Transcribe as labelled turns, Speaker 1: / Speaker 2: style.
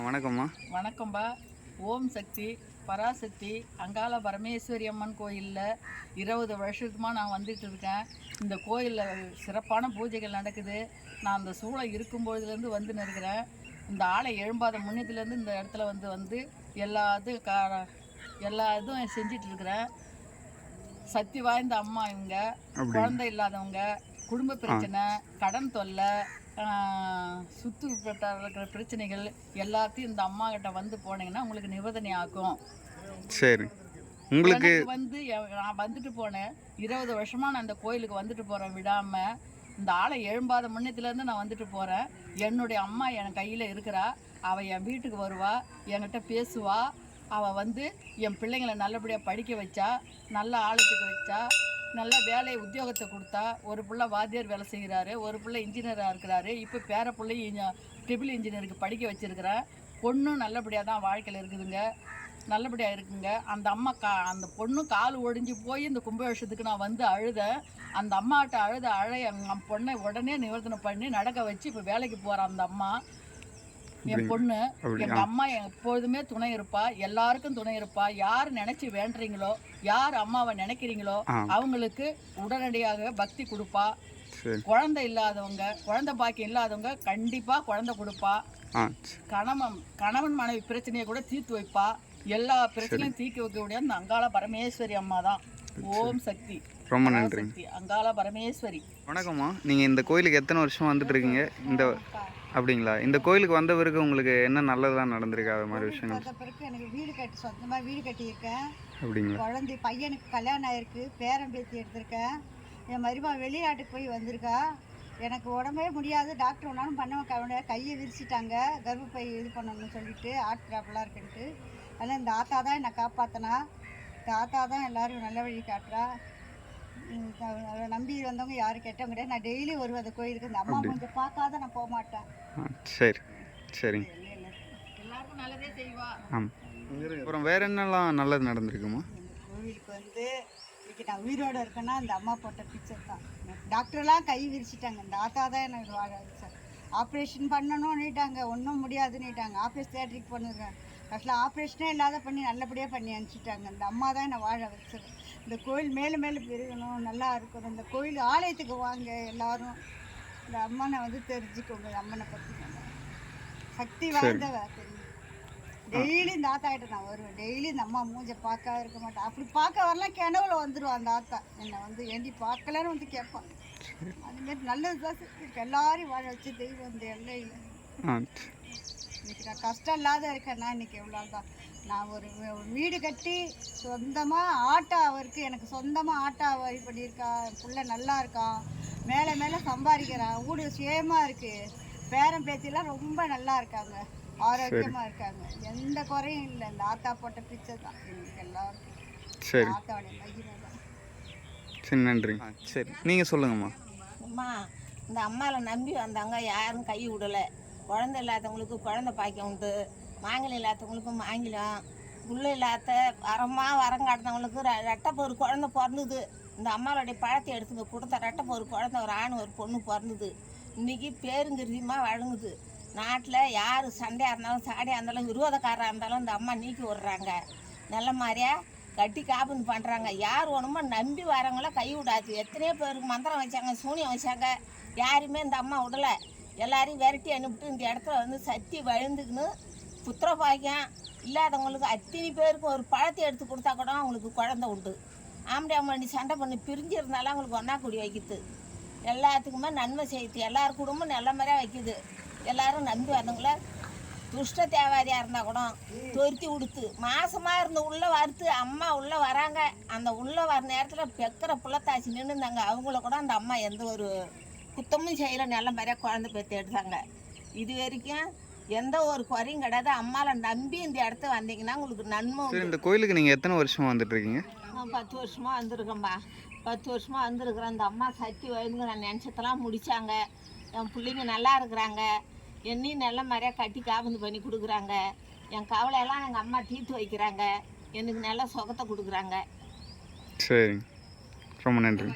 Speaker 1: வணக்கம்மா.
Speaker 2: வணக்கம்பா. ஓம் சக்தி பராசக்தி அங்காள பரமேஸ்வரி அம்மன் கோயிலில் 20 வருஷத்துமா நான் வந்துட்டு இருக்கேன். இந்த கோயிலில் சிறப்பான பூஜைகள் நடக்குது. நான் அந்த சூளை இருக்கும்பொழுதுலேருந்து வந்துன்னு இருக்கிறேன். இந்த ஆளை எழும்பாத முன்னத்துலேருந்து இந்த இடத்துல வந்து எல்லா இதுவும் செஞ்சிட்டு இருக்கிறேன். சக்தி வாய்ந்த அம்மா இவங்க. குழந்தை இல்லாதவங்க, குடும்ப பிரச்சனை, கடன் தொல்லை, சுத்து இருக்கிற பிரச்சனைகள் எல்லாத்தையும் இந்த அம்மா கிட்ட வந்து போனீங்கன்னா உங்களுக்கு நிவர்த்தனை ஆகும்.
Speaker 1: சரி, உங்களுக்கு
Speaker 2: வந்து நான் வந்துட்டு போனேன். 20 வருஷமா நான் இந்த கோயிலுக்கு வந்துட்டு போறேன் விடாம. இந்த ஆளை எழும்பாத முன்னத்துலேருந்து நான் வந்துட்டு போறேன். என்னுடைய அம்மா என் கையில் இருக்கிறா. அவள் என் வீட்டுக்கு வருவா, என்கிட்ட பேசுவா. அவள் வந்து என் பிள்ளைங்களை நல்லபடியாக படிக்க வச்சா, நல்ல ஆழத்துக்கு வச்சா, நல்ல வேலை உத்தியோகத்தை கொடுத்தா. ஒரு பிள்ளை வாத்தியார் வேலை செய்கிறாரு, ஒரு பிள்ளை இன்ஜினியராக இருக்கிறாரு. இப்போ பேர பிள்ளையும் ட்ரிபிள் இன்ஜினியருக்கு படிக்க வச்சுருக்கிறேன். பொண்ணும் நல்லபடியாக தான் வாழ்க்கையில் இருக்குதுங்க, நல்லபடியாக இருக்குங்க. அந்த அம்மா அந்த பொண்ணு கால் ஒடிஞ்சு போய் இந்த கும்பாபிஷேகத்துக்கு நான் வந்து அழுதேன். அந்த அம்மாட்ட என் பொண்ணை உடனே நிவர்த்தனை பண்ணி நடக்க வச்சு இப்போ வேலைக்கு போகிறான் அந்த அம்மா. என் பொண்ணு எங்க அம்மா எப்பொழுதுமே துணை இருப்பா, எல்லாருக்கும் துணை இருப்பா. யார் நினைச்சு வேண்டுறீங்களோ, யார் அம்மாவை நினைக்கிறீங்களோ அவங்களுக்கு உடனடியாக பக்தி கொடுப்பா. குழந்தை இல்லாதவங்க, குழந்தை பாக்கியம் இல்லாதவங்க கண்டிப்பா குழந்தை கொடுப்பா. கணவன் மனைவி பிரச்சனையை கூட தீர்த்து வைப்பா. எல்லா பிரச்சனையும் தீர்க்க வைக்கக்கூடிய அந்த அங்காள பரமேஸ்வரி அம்மா தான். ஓம் சக்தி.
Speaker 1: ரொம்ப நன்றி.
Speaker 2: அங்காள பரமேஸ்வரி.
Speaker 1: வணக்கம்மா. நீங்க இந்த கோயிலுக்கு எத்தனை வருஷமா வந்துட்டு இருக்கீங்க? அப்படிங்களா? இந்த கோயிலுக்கு வந்த பிறகு உங்களுக்கு என்ன நல்லதெல்லாம் நடந்திருக்கு? அது மாதிரி விஷயங்கள்
Speaker 3: எனக்கு வீடு கட்டி சொந்தமாக வீடு கட்டியிருக்கேன்.
Speaker 1: அப்படிங்களா?
Speaker 3: குழந்தை பையனுக்கு கல்யாணம் ஆயிருக்கு, பேரன் பேத்தி எடுத்திருக்கேன். என் மருமா வெளிநாட்டுக்கு போய் வந்திருக்கா. எனக்கு உடம்பே முடியாது, டாக்டர் ஒன்றாலும் பண்ண கையை விரிச்சிட்டாங்க. கர்ப்பப்பை இது பண்ணணும்னு சொல்லிட்டு ஹார்ட் ப்ராப்ளம்லாம் இருக்குன்ட்டு. அதனால் இந்த ஆத்தா தான் என்னை காப்பாற்றினா. இந்த ஆத்தா தான் எல்லோரும் நல்ல வழி காட்டுறா. நம்பி வந்தவங்க யாரும் கெட்டவங்க கிடையாது. நான் டெய்லி வருவேன் அந்த கோயிலுக்கு. இந்த அம்மா கொஞ்சம் பார்க்காத நான் போக மாட்டேன்.
Speaker 1: சரி சரிங்க.
Speaker 2: எல்லாருக்கும் நல்லதே செய்வா.
Speaker 1: ஆமாம். அப்புறம் வேற என்னெல்லாம் நல்லது நடந்திருக்குமா?
Speaker 3: கோவிலுக்கு வந்து இன்னைக்கு நான் உயிரோடு இருக்கேன்னா இந்த அம்மா போட்ட பிக்சர் தான். டாக்டர்லாம் கை விரிச்சிட்டாங்க. இந்த ஆத்தா தான் எனக்கு வாழ வச்சார். ஆப்ரேஷன் பண்ணணும்னுட்டாங்க, ஒன்றும் முடியாதுன்னுட்டாங்க. ஆப்ரேஷன் தேட்டருக்கு பண்ணிருக்கேன். ஆக்சுவலாக ஆப்ரேஷனே இல்லாத பண்ணி நல்லபடியாக பண்ணி அனுப்பிச்சிட்டாங்க. இந்த அம்மா தான் என்னை வாழ வச்சது. இந்த கோயில் மேலே மேலே பெருகணும், நல்லா இருக்கணும். இந்த கோயில் ஆலயத்துக்கு வாங்க எல்லாரும். இந்த அம்மனை வந்து தெரிஞ்சுக்கோங்க. இந்த அம்மனை பற்றி சக்தி வாய்ந்தவ தெரியும். டெய்லி இந்த ஆத்தா கிட்ட நான் வருவேன். டெய்லி இந்த அம்மா மூஞ்சை பார்க்க இருக்க மாட்டேன். அப்படி பார்க்க வரலாம் கிணவுல வந்துடுவான் அந்த ஆத்தா. என்னை வந்து ஏண்டி பார்க்கலன்னு வந்து கேட்பான். அதுமாரி நல்லது தான் இருக்கு. எல்லாரையும் வாழ வச்சு தெய்வம் இந்த எல்லையில். இன்னைக்கு நான் கஷ்டம் இல்லாத இருக்கேன்னா இன்னைக்கு எவ்வளோ தான். நான் ஒரு வீடு கட்டி சொந்தமாக ஆட்டோ அவருக்கு எனக்கு சொந்தமாக ஆட்டோ வரி பண்ணியிருக்கா. பிள்ளை நல்லா இருக்கான், மேலே மேலே சம்பாதிக்கிறான், வீடு சேமாக இருக்குது. பேரன் பேத்திலாம் ரொம்ப நல்லா இருக்காங்க, ஆரோக்கியமாக இருக்காங்க. எந்த குறையும் இல்லை. இந்த ஆத்தா போட்ட பிக்சர் தான் எங்களுக்கு எல்லாருக்கும்.
Speaker 1: சரி,
Speaker 3: ஆத்தாவுடைய மகிமை தான்.
Speaker 1: சரி, நன்றி. சரி, நீங்கள் சொல்லுங்கம்மா.
Speaker 4: அம்மா, இந்த அம்மாவில் நம்பி வந்தாங்க, யாரும் கை விடலை. குழந்தை இல்லாதவங்களுக்கு குழந்தை பாக்கியம் உண்டு, மாங்கல்யம் இல்லாதவங்களுக்கும் மாங்கல்யம், புள்ள இல்லாத வரங்காட்டினவங்களுக்கு ரெட்டை ஒரு குழந்தை பிறந்தது. இந்த அம்மாவோடைய பழத்தை எடுத்துங்க கொடுத்த ரெட்டை ஒரு குழந்தை, ஒரு ஆண் ஒரு பொண்ணு பிறந்தது. இன்றைக்கி பேருங்கிருதியமாக வழங்குது. நாட்டில் யார் சண்டையாக இருந்தாலும் சாடியாக இருந்தாலும் விரோதக்காராக இருந்தாலும் இந்த அம்மா நீக்கி விடுறாங்க. நல்ல மாதிரியா கட்டி காப்பந்து பண்ணுறாங்க. யார் ஒன்றுமோ நம்பி வரவங்கள கை விடாது. எத்தனையோ பேருக்கு மந்திரம் வச்சாங்க, சூனியம் வச்சாங்க, யாருமே இந்த அம்மா விடலை. எல்லாரையும் விரட்டி அனுப்பிட்டு இந்த இடத்துல வந்து சட்டி வழுந்துக்குன்னு புத்திர பாக்கியம் இல்லாதவங்களுக்கு அத்தனை பேருக்கு ஒரு பழத்தை எடுத்து கொடுத்தா கூட அவங்களுக்கு குழந்தை உண்டு. ஆம்படி சண்டை பண்ணி பிரிஞ்சிருந்தாலும் அவங்களுக்கு ஒன்றா கூடி வைக்குது. எல்லாத்துக்குமே நன்மை செய்யுது. எல்லார் குடும்பம் நல்ல மாதிரியாக வைக்குது. எல்லோரும் நம்பி வந்தவங்கள துஷ்ட தேவாதியாக இருந்தால் கூட தொருத்தி கொடுத்து மாசமாக இருந்து உள்ளே வறுத்து அம்மா உள்ளே வராங்க. அந்த உள்ளே வர நேரத்தில் பெக்கிற புள்ளத்தாச்சி நின்றுந்தாங்க. அவங்கள கூட அந்த அம்மா எந்த ஒரு குத்தமும் செய்யலை. நல்ல மாதிரியாக குழந்தை பெற்று எடுத்தாங்க. இது வரைக்கும் எந்த ஒரு குறையும் கிடையாது. அம்மாவில் நம்பி இந்த இடத்த வந்தீங்கன்னா உங்களுக்கு நன்மை.
Speaker 1: இந்த கோயிலுக்கு நீங்கள் எத்தனை வருஷமாக வந்துட்டுருக்கீங்க?
Speaker 4: 10 வருஷமாக வந்திருக்கேன்பா. 10 வருஷமாக வந்திருக்கிறேன். இந்த அம்மா சக்தி வயதுங்க நான் நினச்சதெல்லாம் முடித்தாங்க. என் பிள்ளைங்க நல்லா இருக்கிறாங்க. என்னையும் நல்ல மாதிரியாக கட்டி காபந்து பண்ணி கொடுக்குறாங்க. என் கவலையெல்லாம் எங்கள் அம்மா தீர்த்து வைக்கிறாங்க. எனக்கு நல்ல சுகத்தை கொடுக்குறாங்க.
Speaker 1: சரிங்க, ரொம்ப நன்றி.